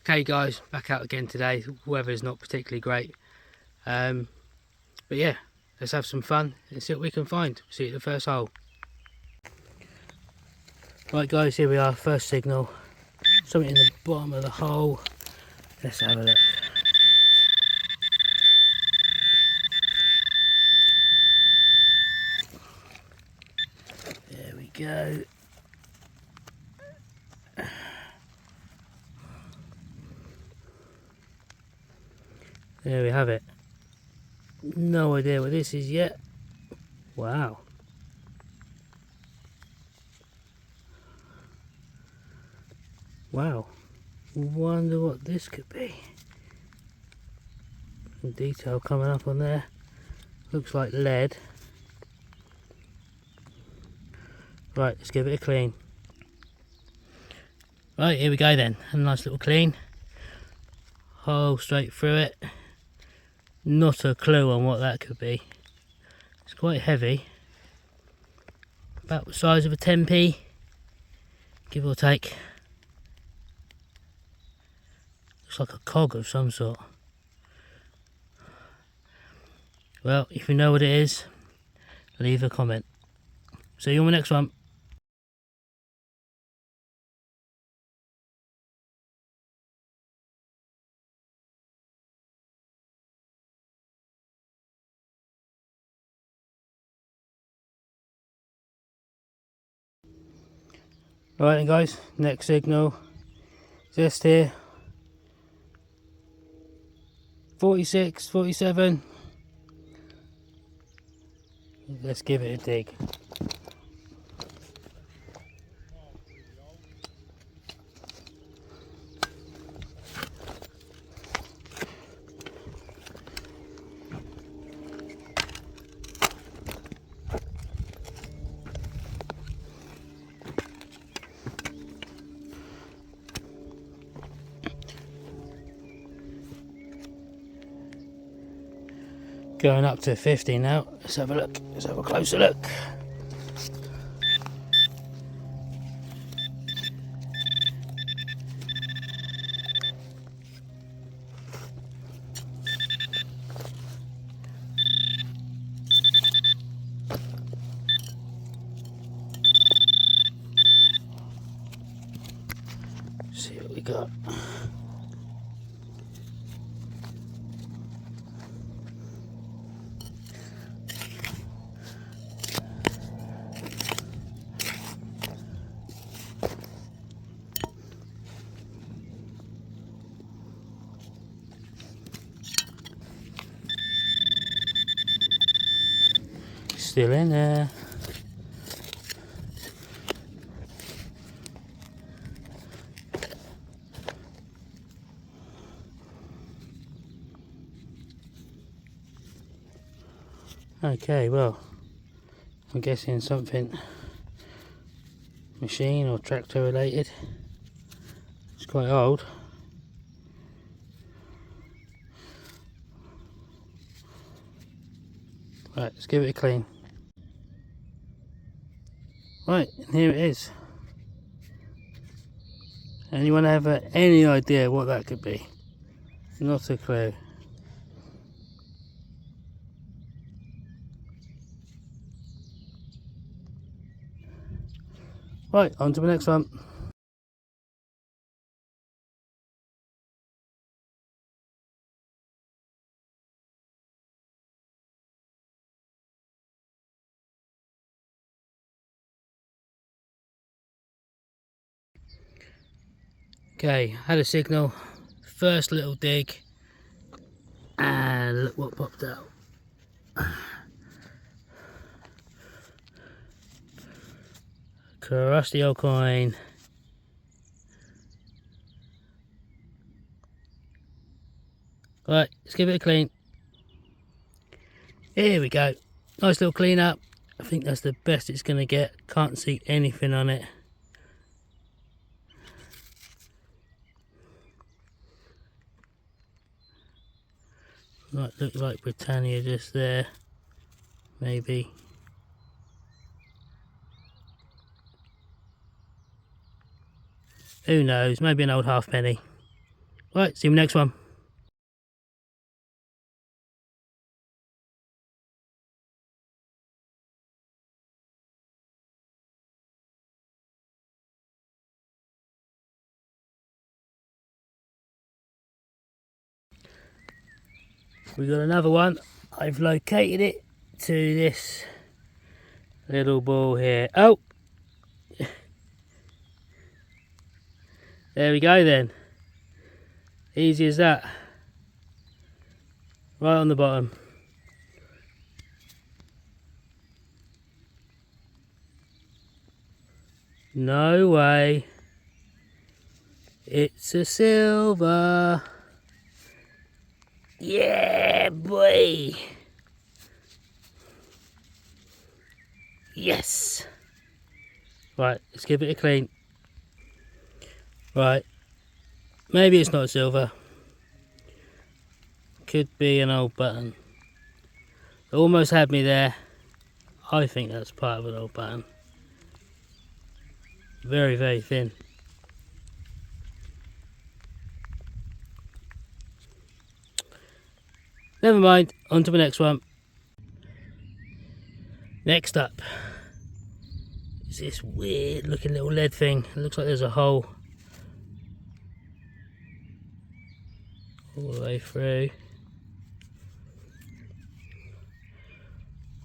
Okay guys, back out again today. The weather's not particularly great, but yeah, let's have some fun and see what we can find. See at the first hole. Right guys, here we are, first signal. Something in the bottom of the hole. Let's have a look. There we go. There we have it. No idea what this is yet. Wow. Wow. Wonder what this could be. Some detail coming up on there. Looks like lead. Right, let's give it a clean. Right, here we go then. A nice little clean. Hole straight through it. Not a clue on what that could be. It's quite heavy. About the size of a 10p, give or take. Looks like a cog of some sort. Well, if you know what it is, leave a comment. See you on the next one. Right then guys, next signal, just here, 46, 47, let's give it a dig. Going up to 50 now, let's have a look, let's have a closer look. See what we got. Still in there. Okay, well, I'm guessing something machine or tractor related. It's quite old. Right, let's give it a clean. Right, and here it is. Anyone have any idea what that could be? Not a clue. Right, on to the next one. Okay, had a signal, first little dig, and look what popped out. Crusty old coin. Right, let's give it a clean. Here we go. Nice little clean up. I think that's the best it's going to get. Can't see anything on it. Might look like Britannia just there. Maybe. Who knows? Maybe an old halfpenny. Right, see you in the next one. We got another one. I've located it to this little ball here. Oh! There we go then. Easy as that. Right on the bottom. No way. It's a silver. Yeah, boy. Yes. Right, let's give it a clean. Right. Maybe it's not silver. Could be an old button. It almost had me there. I think that's part of an old button. Very, very thin. Never mind, on to the next one. Next up is this weird looking little lead thing. It looks like there's a hole all the way through.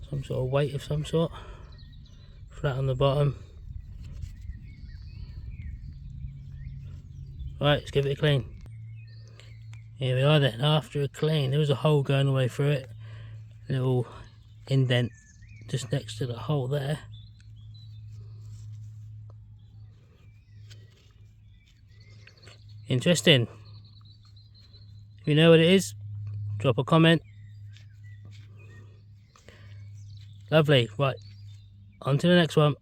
Some sort of weight of some sort. Flat on the bottom. Right, let's give it a clean. Here we are then, after a clean. There was a hole going all the way through it. Little indent just next to the hole there. Interesting. If you know what it is, drop a comment. Lovely. Right, on to the next one.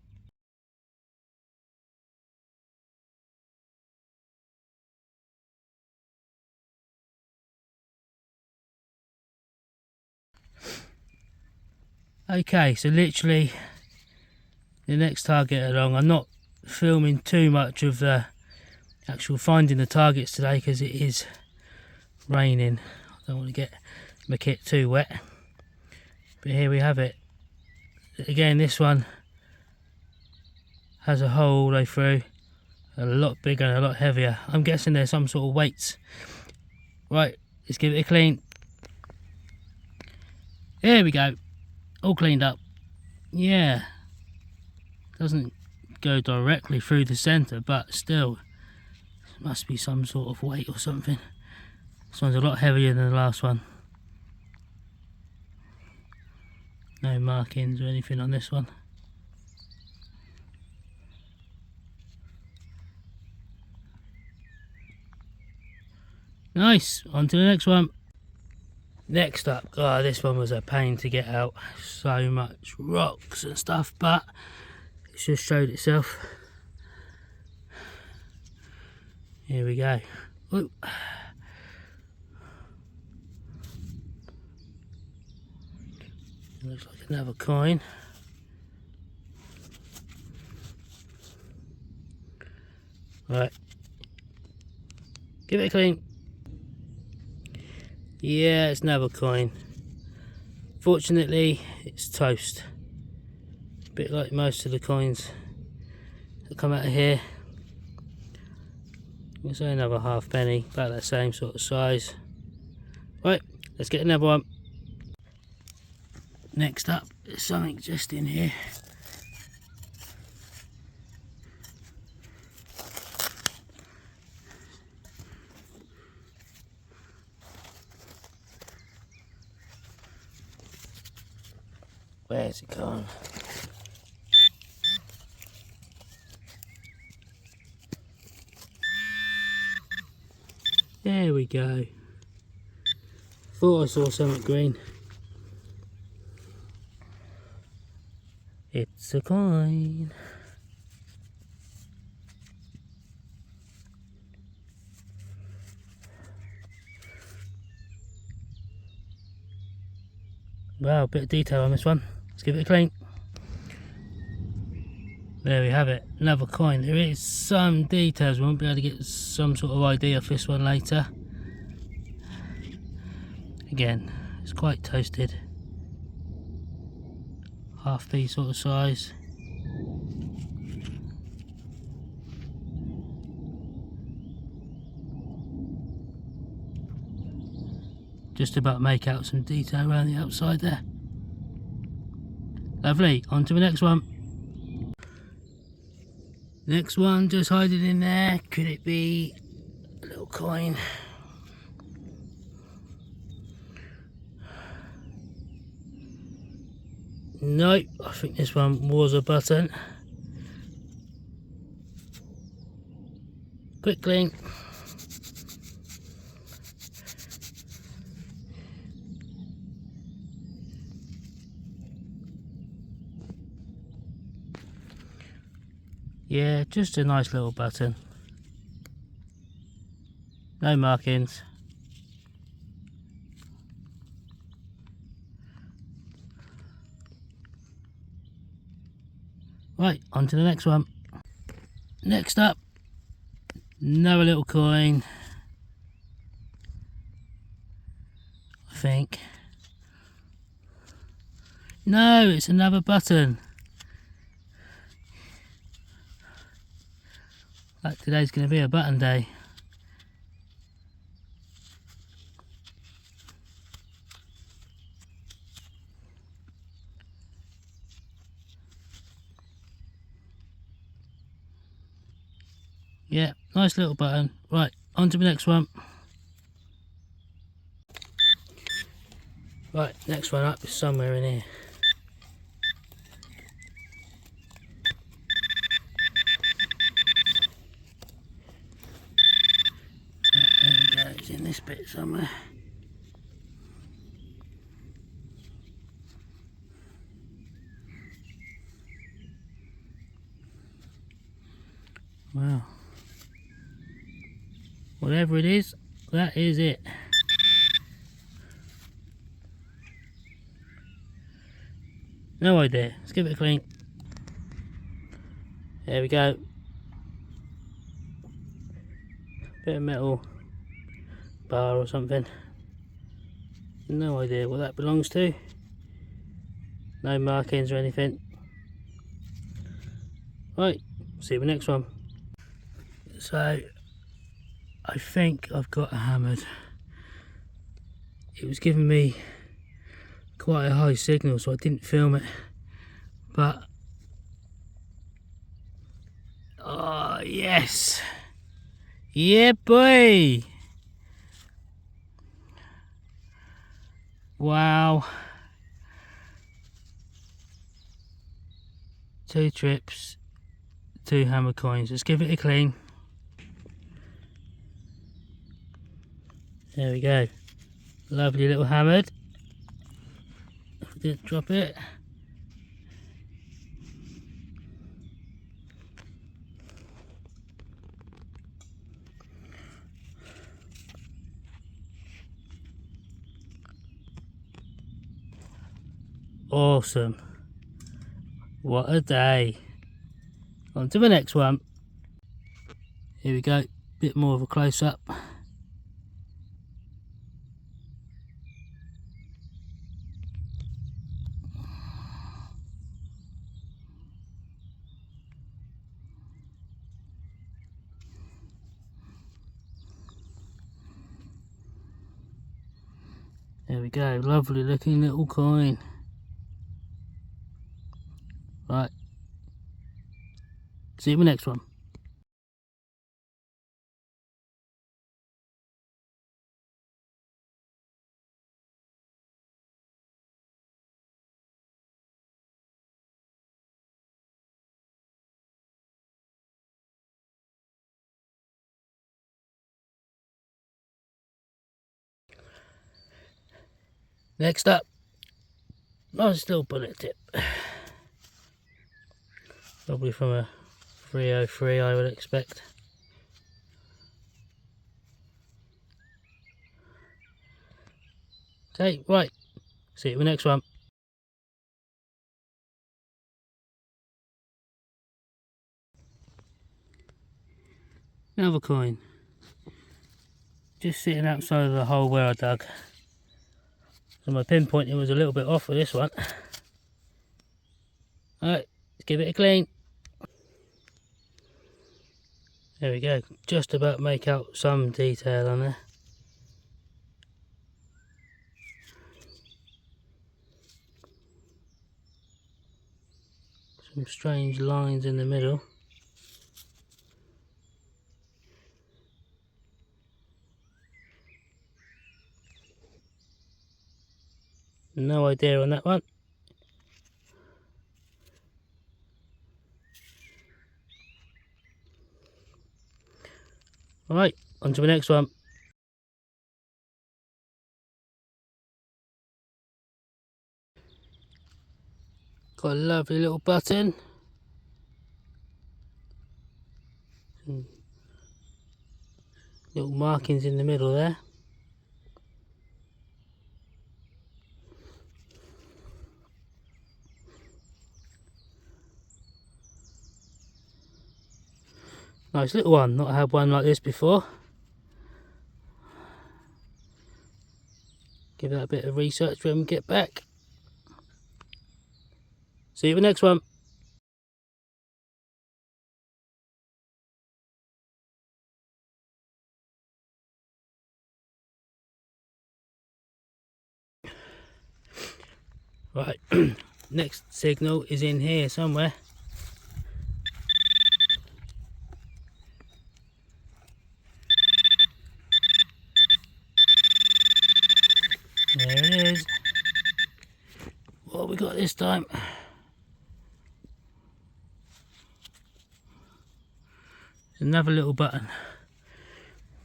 Okay, so literally the next target along. I'm not filming too much of the actual finding the targets today because it is raining. I don't want to get my kit too wet. But here we have it. Again, this one has a hole all the way through. A lot bigger and a lot heavier. I'm guessing there's some sort of weights. Right, let's give it a clean. There we go. All cleaned up. Yeah. Doesn't go directly through the centre, but still. Must be some sort of weight or something. This one's a lot heavier than the last one. No markings or anything on this one. Nice, on to the next one. Next up, oh, this one was a pain to get out. So much rocks and stuff, but it's just showed itself. Here we go. Ooh. Looks like another coin. Right. Give it a clean. Yeah, it's another coin. Fortunately, it's toast. A bit like most of the coins that come out of here. Let's say another half penny, about that same sort of size. Right, let's get another one. Next up, there's something just in here. Where's it gone? There we go. Thought I saw something green. It's a coin. Wow, a bit of detail on this one. Let's give it a clean. There we have it, another coin. There is some details, we won't be able to get some sort of idea of this one later. Again, it's quite toasted. Half pea sort of size. Just about make out some detail around the outside there. Lovely, on to the next one. Next one just hiding in there. Could it be a little coin? Nope, I think this one was a button. Quick clean. Yeah, just a nice little button. No markings. Right, on to the next one. Next up, another little coin. I think. No, it's another button. Like today's going to be a button day. Yeah, nice little button. Right, on to the next one. Right, next one up is somewhere in here. There we go, it's in this bit somewhere. Wow. Whatever it is, that is it. No idea. Let's give it a clean. There we go. Bit of metal bar or something. No idea what that belongs to. No markings or anything. Right, see you in the next one. So, I think I've got hammered. It was giving me quite a high signal, so I didn't film it. But, oh yes! Yeah boy! Wow. 2 trips, 2 hammer coins. Let's give it a clean. There we go. Lovely little hammered. If I didn't drop it. Awesome. What a day. On to the next one. Here we go. Bit more of a close up. There we go. Lovely looking little coin. Right. See you in the next one. Next up, nice little bullet tip. Probably from a 303, I would expect. Okay, right. See you in the next one. Another coin. Just sitting outside of the hole where I dug. So my pinpointing was a little bit off with this one. Alright, let's give it a clean. There we go. Just about make out some detail on there. Some strange lines in the middle. No idea on that one. Alright, on to the next one. Got a lovely little button. Some little markings in the middle there. Nice little one, not had one like this before. Give that a bit of research when we get back. See you in the next one. Right, next signal is in here somewhere. There it is. What have we got this time? Another little button.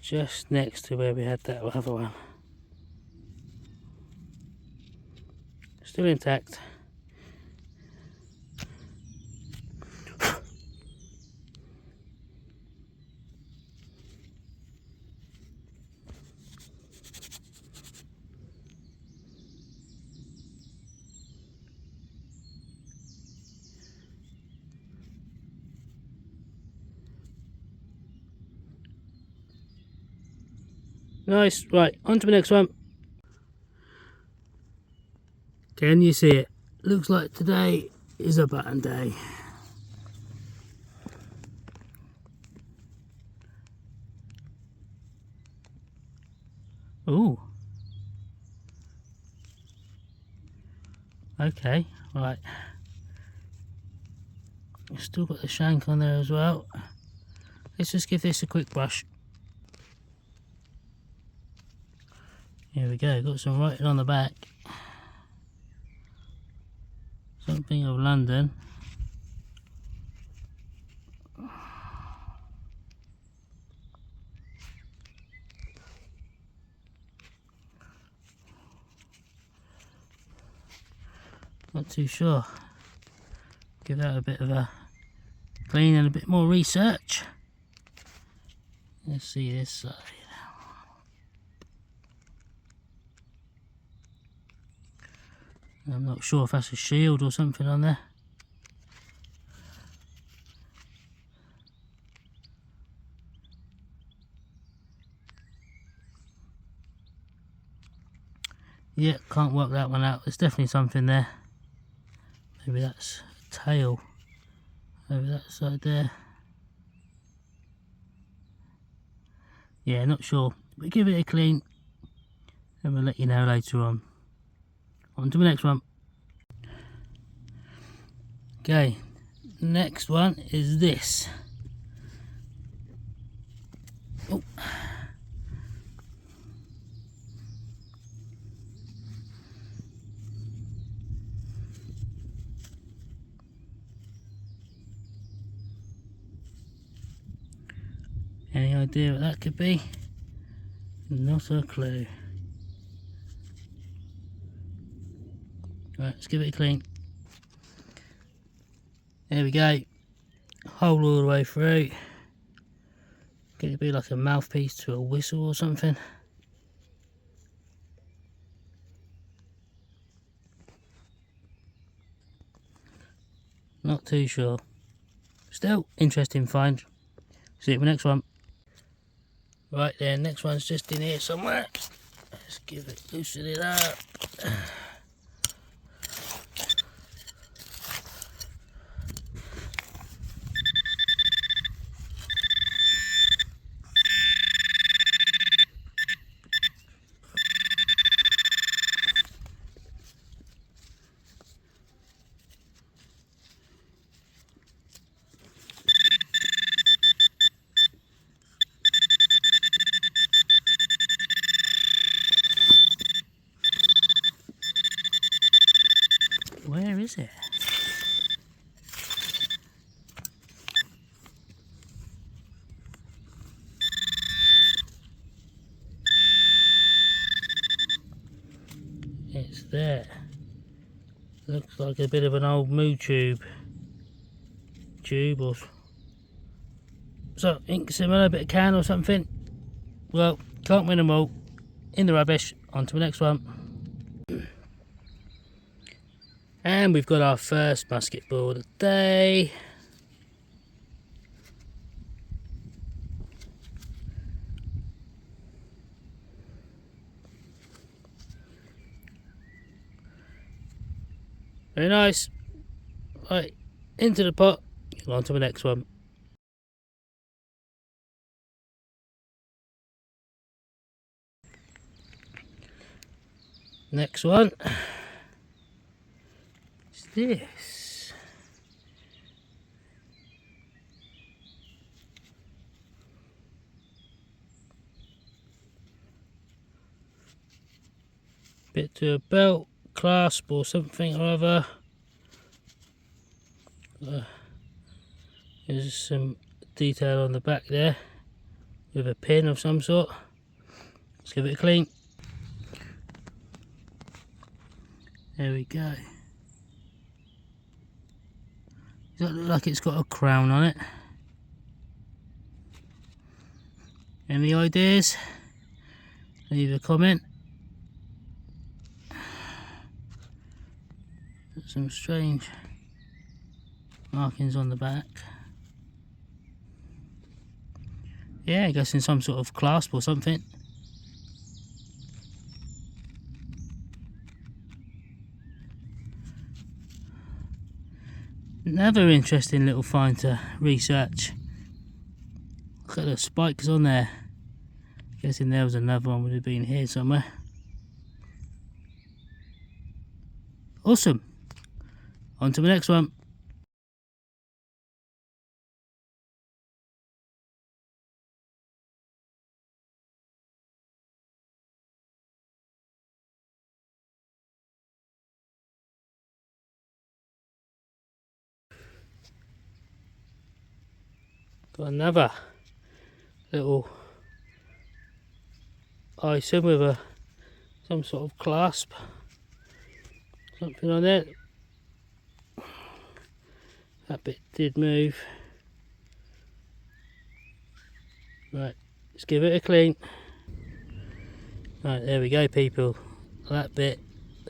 Just next to where we had that other one. Still intact. Nice, right, on to the next one. Can you see it? Looks like today is a button day. Ooh. Okay, right. Still got the shank on there as well. Let's just give this a quick brush. Here we go, got some writing on the back. Something of London. Not too sure. Give that a bit of a clean and a bit more research. Let's see this side. I'm not sure if that's a shield or something on there. Yeah, can't work that one out. There's definitely something there. Maybe that's a tail over that side there. Yeah, not sure. But give it a clean and we'll let you know later on. On to the next one. Okay, next one is this. Oh. Any idea what that could be? Not a clue. Right, let's give it a clean. There we go. Hole all the way through. Could it be like a mouthpiece to a whistle or something? Not too sure. Still, interesting find. See you in the next one. Right then, next one's just in here somewhere. Let's give it, loosen it up. Where is it? It's there. Looks like a bit of an old moo tube or something similar, a bit of can or something. Well, can't win them all. In the rubbish. On to the next one. And we've got our first musket ball of the day. Very nice. Right, into the pot. On to the next one. Next one. What's this? Bit to a belt, clasp or something or other. There's some detail on the back there with a pin of some sort. Let's give it a clean. There we go. Does that look like it's got a crown on it? Any ideas? Leave a comment. Some strange markings on the back. Yeah, I guess in some sort of clasp or something. Another interesting little find to research. Look at the spikes on there. Guessing there was another one, would have been here somewhere. Awesome. On to the next one. Got another little item with some sort of clasp, something on there. That bit did move. Right, let's give it a clean. Right, there we go, people. That bit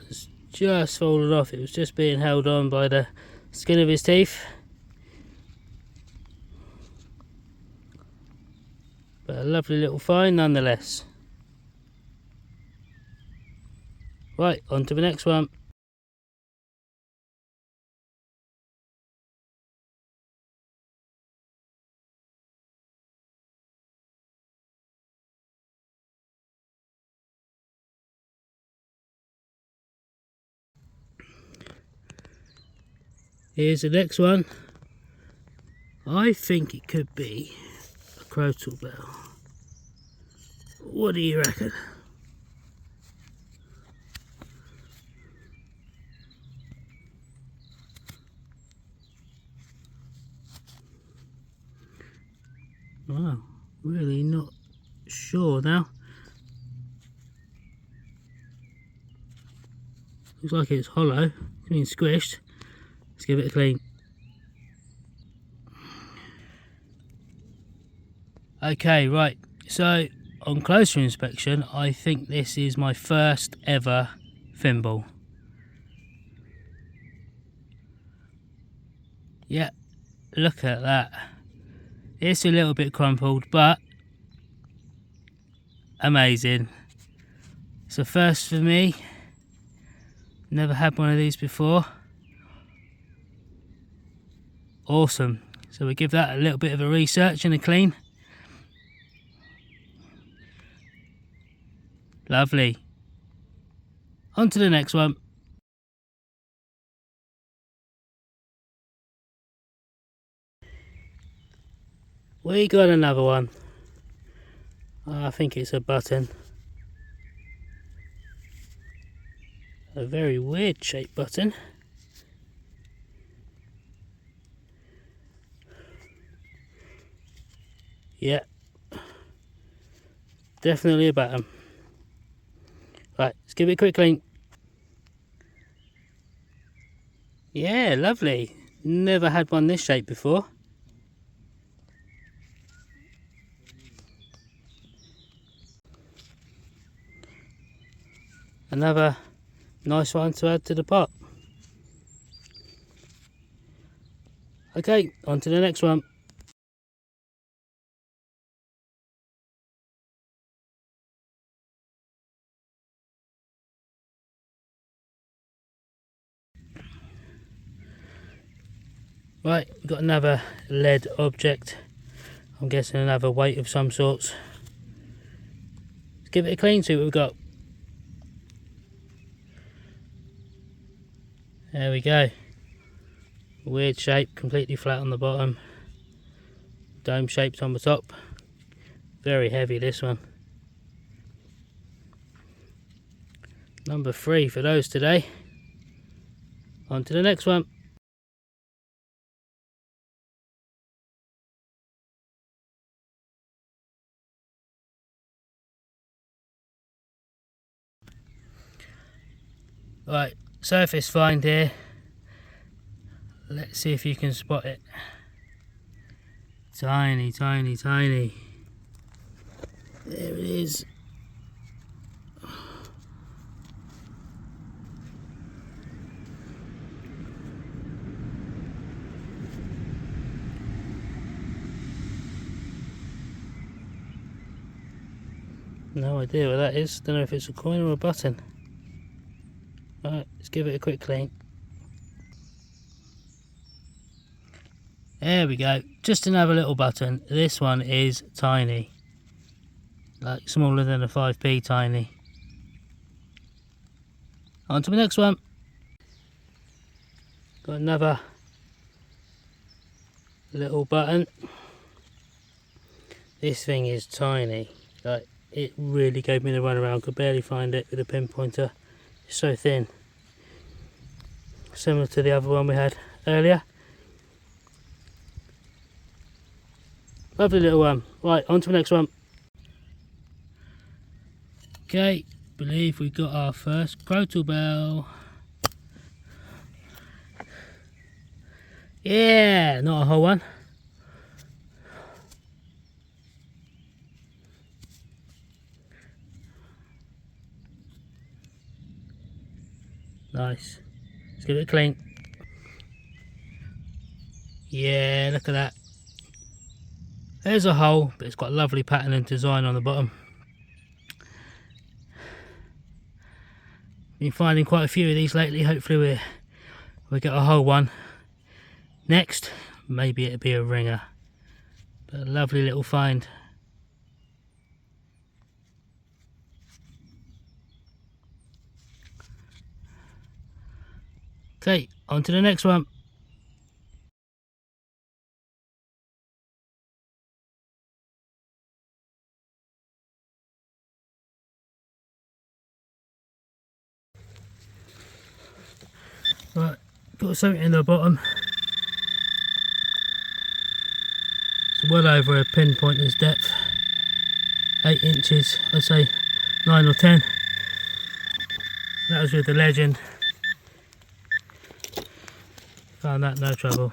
has just fallen off. It was just being held on by the skin of his teeth. But a lovely little find nonetheless. Right, on to the next one. Here's the next one. I think it could be a crotal bell. What do you reckon? Wow, really not sure now. Looks like it's hollow, it's been squished. Let's give it a clean. Okay, right, so on closer inspection, I think this is my first ever thimble. Yeah, look at that. It's a little bit crumpled, but amazing. It's a first for me. Never had one of these before. Awesome. So we give that a little bit of a research and a clean. Lovely. On to the next one. We got another one. I think it's a button. A very weird shaped button. Yeah. Definitely a button. Right, let's give it a quick clean. Yeah, lovely. Never had one this shape before. Another nice one to add to the pot. Okay, on to the next one. Right, we've got another lead object. I'm guessing another weight of some sorts. Let's give it a clean, see what we've got. There we go. Weird shape, completely flat on the bottom. Dome shaped on the top. Very heavy, this one. Number 3 for those today. On to the next one. Right, surface find here. Let's see if you can spot it. Tiny, tiny, tiny. There it is. No idea what that is. Don't know if it's a coin or a button. Alright, let's give it a quick clean. There we go. Just another little button. This one is tiny. Like smaller than a 5p tiny. On to the next one. Got another little button. This thing is tiny. Like, it really gave me the runaround. Could barely find it with a pinpointer. It's so thin. Similar to the other one we had earlier. Lovely little one. Right, on to the next one. Okay, believe we got our first crotal bell. Yeah, not a whole one. Nice. Let's give it a clean. Yeah, look at that. There's a hole, but it's got a lovely pattern and design on the bottom. Been finding quite a few of these lately. Hopefully we get a whole one. Next, maybe it'll be a ringer. But a lovely little find. Okay, on to the next one. Right, got something in the bottom. It's well over a pinpointer's depth. 8 inches, I'd say 9 or 10. That was with the Legend. Found that no trouble.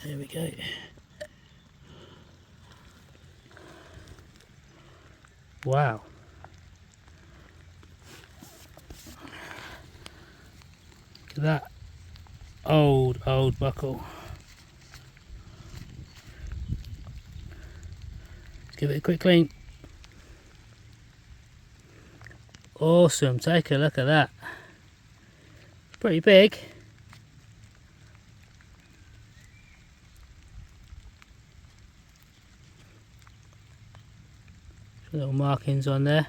There we go. Wow. Look at that old buckle. Let's give it a quick clean. Awesome, take a look at that. It's pretty big. Some little markings on there.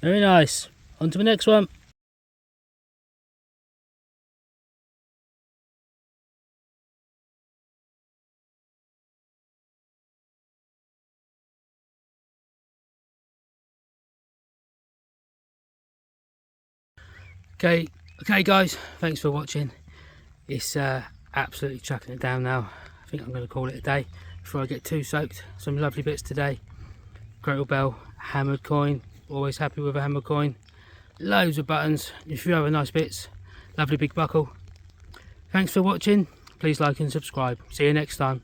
Very nice. On to the next one. Okay guys, thanks for watching. It's absolutely chucking it down now. I think I'm going to call it a day before I get too soaked. Some lovely bits today. Gretel bell, hammered coin, always happy with a hammered coin. Loads of buttons, a few other nice bits. Lovely big buckle. Thanks for watching. Please like and subscribe. See you next time.